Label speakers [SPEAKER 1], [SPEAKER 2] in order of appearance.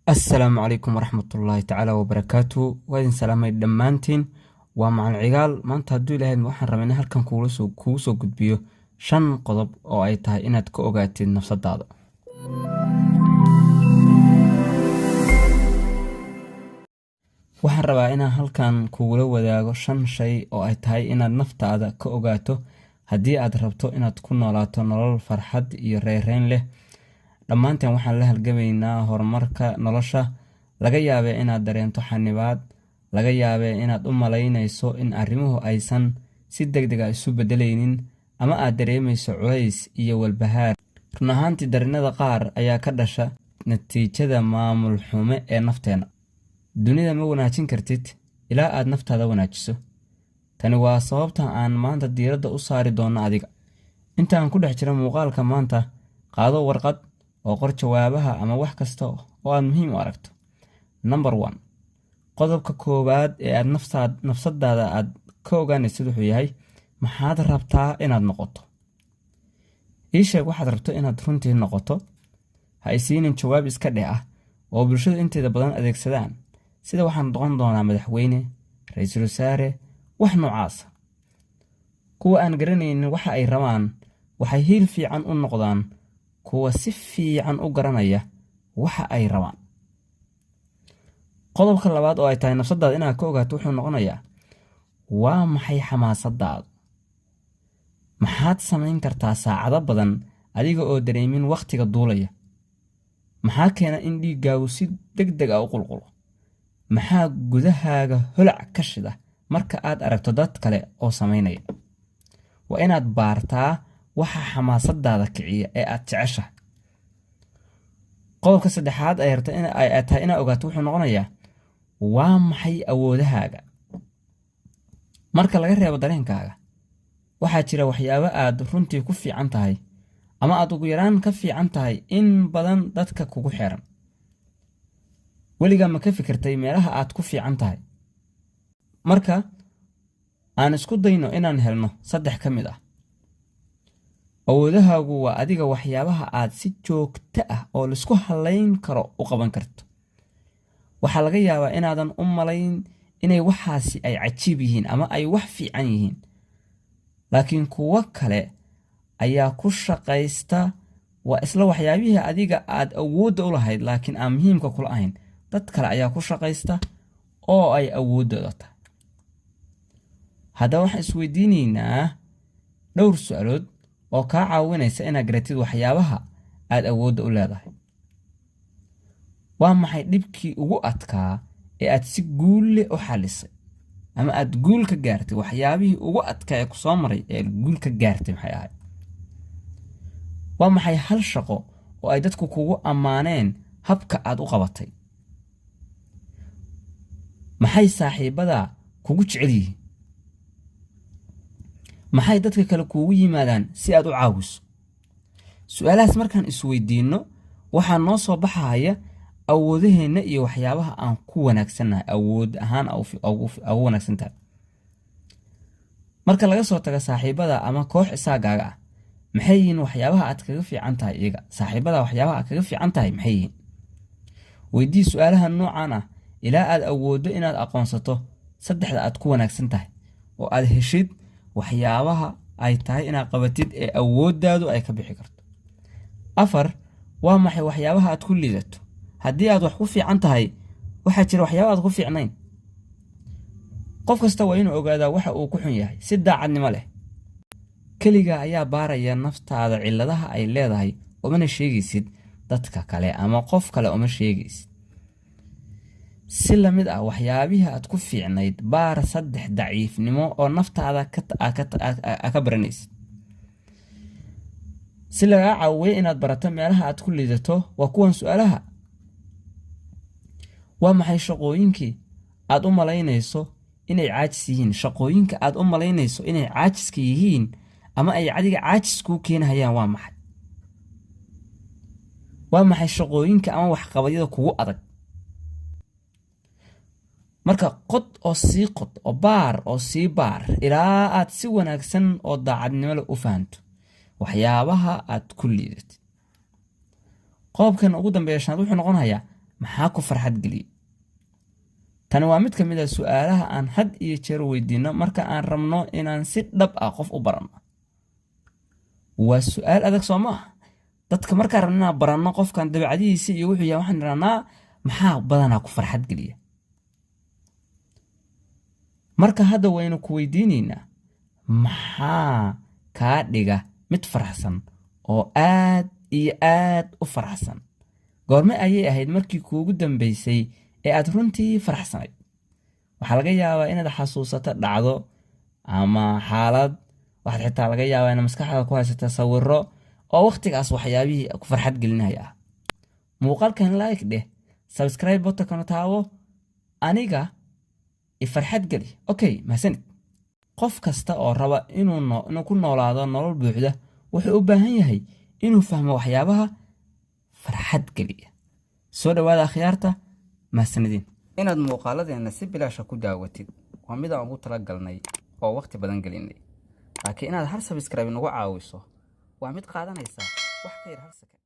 [SPEAKER 1] السلام عليكم ورحمة الله تعالى وبركاته وإذن سلامي دمانتين ومع العقال ما انت هدو إلهي waxaan rabaa in halkan kugu soo gudbiyo 5 qodob oo ay tahay inaad ka ogaatid nafsadaada. Waxaan rabaa inaan halkan kugula wadaago 5 shay oo ay tahay inaad naftaada ka ogaato haddii aad rabto inaad ku noolaato nolol farxad iyo reereyn leh. Dhammaanteen waxaan la halgamaynaa horumarka nolosha. Laga yaabee inaad dareento xanibaad, laga yaabee inaad u malaynayso in arrimuhu aysan si degdeg ah isu bedelaynin, ama aad dareemayso culays iyo walbahaar. Run ahaantii dareenada qaar ayaa ka dhasha natiijada maamul xumo ee nafteena. Dunida ma wanaajin kartid ilaa aad naftaada wanaajiso. Tani waa sababta aan maanta diiradda u saari doono adiga. Inta aan ku dhex jiro muuqaalka maanta, qaado warqad oo qor jawaabaha ama wax kasta oo aad muhiim u aragto. Number 1. Qodobka koowaad ee aad nafsadaada aad ka ogaanaysid wuxuu yahay maxaad rabtaa inaad noqoto. Ii sheeg waxaad rabto inaad runtii noqoto. Ha isiinin jawaab iska dheh ah oo bulshada inteeda badan adeegsadaan, sida waxaan noqon doonaa madaxweyne, ra'iisul wasaare, wax noocaas. Kuwa aan garanaynin waxa ay rabaan waxay hiil fiican u noqdaan kuwa si fiican u garanaya waxa ay rabaan. Qodobka labaad oo ay tahay nafsadaada inaad ka ogaato wuxuu noqonayaa waa maxay xamaasadaadu. Maxaad samayn kartaa saacado badan adiga oo dareemin waqtiga duulaya? Maxaa keena in dhiiggaagu si degdeg ah u qulqulo? Maxaa gudahaaga holac ka shida marka aad aragto dad kale oo samaynaya? Waa inaad baartaa waxa xamaasadaada kiciya ee aad jeceshahay. Qodobka saddexaad ay rabto in ay tahay inaad ogaato wuxuu noqonayaa waa maxay awoodahaaga. Marka laga reebo dareenkaaga, waxaa jira waxyaabo aad runtii ku fiican tahay ama aad ugu yaraan ka fiican tahay in badan dadka kugu xeeran. Weligaa ma ka fikirtay meelaha aad ku fiican tahay? Marka aan isku dayno inaan helno 3 ka mid ah. Awoodahaagu waa adiga waxyaabaha aad si joogto ah oo la isku halayn karo u qaban karto. Waxaa laga yaabaa inaadan u malayn inay waxaasi ay cajiib yihiin ama ay wax fiican yihiin. Laakiin kuwa kale ayaa ku shaqaysta waa isla waxyaabihii adiga aad awood u lahayd laakiin aan muhiimka kula ahayn. Dad kale ayaa ku shaqaysta oo ay awoodooda tahay. Hadda waxaan isweydiinaynaa dhowr su'aalood oo kaa caawinaysa inaad garatid waxyaabaha aad awoodda u leedahay. Waa maxay dhibkii ugu adkaa ee aad si guul leh u xallisay ama aad guul ka gaartay? Waxyaabihii ugu adkaa ee ku soo maray ee guul ka gaartay maxay ahayd? Waa maxay hal shaqo oo ay dadku kugu ammaaneen habka aad u qabatay? Maxay saaxiibada kugu jecel yihiin? Maxay dadka kale kuugu yimaadaan si aad u caawiso? Su'aalahaas markaan isweydiino waxaa noo soo baxaya awoodaheena iyo waxyaabaha aan ku wanaagsanahay awood ahaan ugu wanaagsantahay. Marka laga soo tago saaxiibada ama koox isaagaaga ah, maxay yihiin waxyaabaha aad kaga fiican tahay iyaga? Saaxiibada waxyaabaha aad kaga fiican tahay maxay yihiin? Weydii su'aalaha noocan ah ilaa aad awooddo inaad aqoonsato 3 aad ku wanaagsan tahay oo aad heshid waxyaabaha ay tahay inaad qabatid ee awooddaadu ay ka bixi karto. 4. Waa maxay waxyaabaha aad ku liidato? Haddii aad wax ku fiican tahay, waxaa jira waxyaabo aad ku fiicnayn. Qof kasta waa inuu ogaadaa waxa uu ku xun yahay si daacadnimo leh. Kaliya ayaa baaraya naftaada cilladaha ay leedahay oo mana sheegaysid dadka kale ama qof kale uma sheegaysid. Si la mid ah waxyaabihii aad ku fiicnayd, baar 3 daciifnimo oo naftaada ka baranaysid. Si laga caawiyo inaad barato meelaha aad ku liidato waa kuwan su'aalaha. Waa maxay shaqooyinkii aad u malaynayso inay caajis yihiin? Shaqooyinka aad u malaynayso inay caajiska yihiin ama ay adiga caajis kuu keenayaan waa maxay? Waa maxay shaqooyinka ama waxqabadyada kugu adag? Marka qod oo sii qod oo baar oo sii baar ilaa aad si wanaagsan oo daacadnimo leh u fahanto waxyaabaha aad ku liidatid. Qodobkan ugu dambeeya wuxuu noqonayaa maxaa ku farxad geliya? tani waa mid ka mid ah su'aalaha aan had iyo jeer weydiino marka aan rabno inaan si dhab ah qof u baranno. waa su'aal adag soo maaha. dadka markaan rabno inaan baranno qofkan dabeecadihiisa iyo wuxuu yahay waxaan idhahnaa maxaa badanaa ku farxad geliya. marka hadda waynu ku weydiinaynaa maxaa kaa dhiga mid faraxsan oo aad iyo aad u faraxsan? goorme ayay ahayd markii kuugu dambaysay ee aad runtii faraxsanayd? waxaa laga yaabaa inaad xasuusato dhacdo ama xaalad. waxaad xitaa laga yaabaa inaad maskaxdaada ku haysata sawirro oo wakhtigaas waxyaabihii ku farxad gelinaya ah. muuqaalkan like dheh, subscribe button-kana taabo, aniga i farxad geli. okay, mahadsanid. qof kasta oo raba inuu ku noolaado nolol buuxda wuxuu u baahan yahay inuu fahmo waxyaabaha farxad geliya. soo dhawaada akhyaarta, mahadsanidin. inaad muuqaaladeena si bilaasha ku daawatid waa mid aan ugu talagalnay oo waqti badan gelinay. laakiin inaad hal subscribe nagu caawiso waa mid qaadanaysa wax ka yar hal second.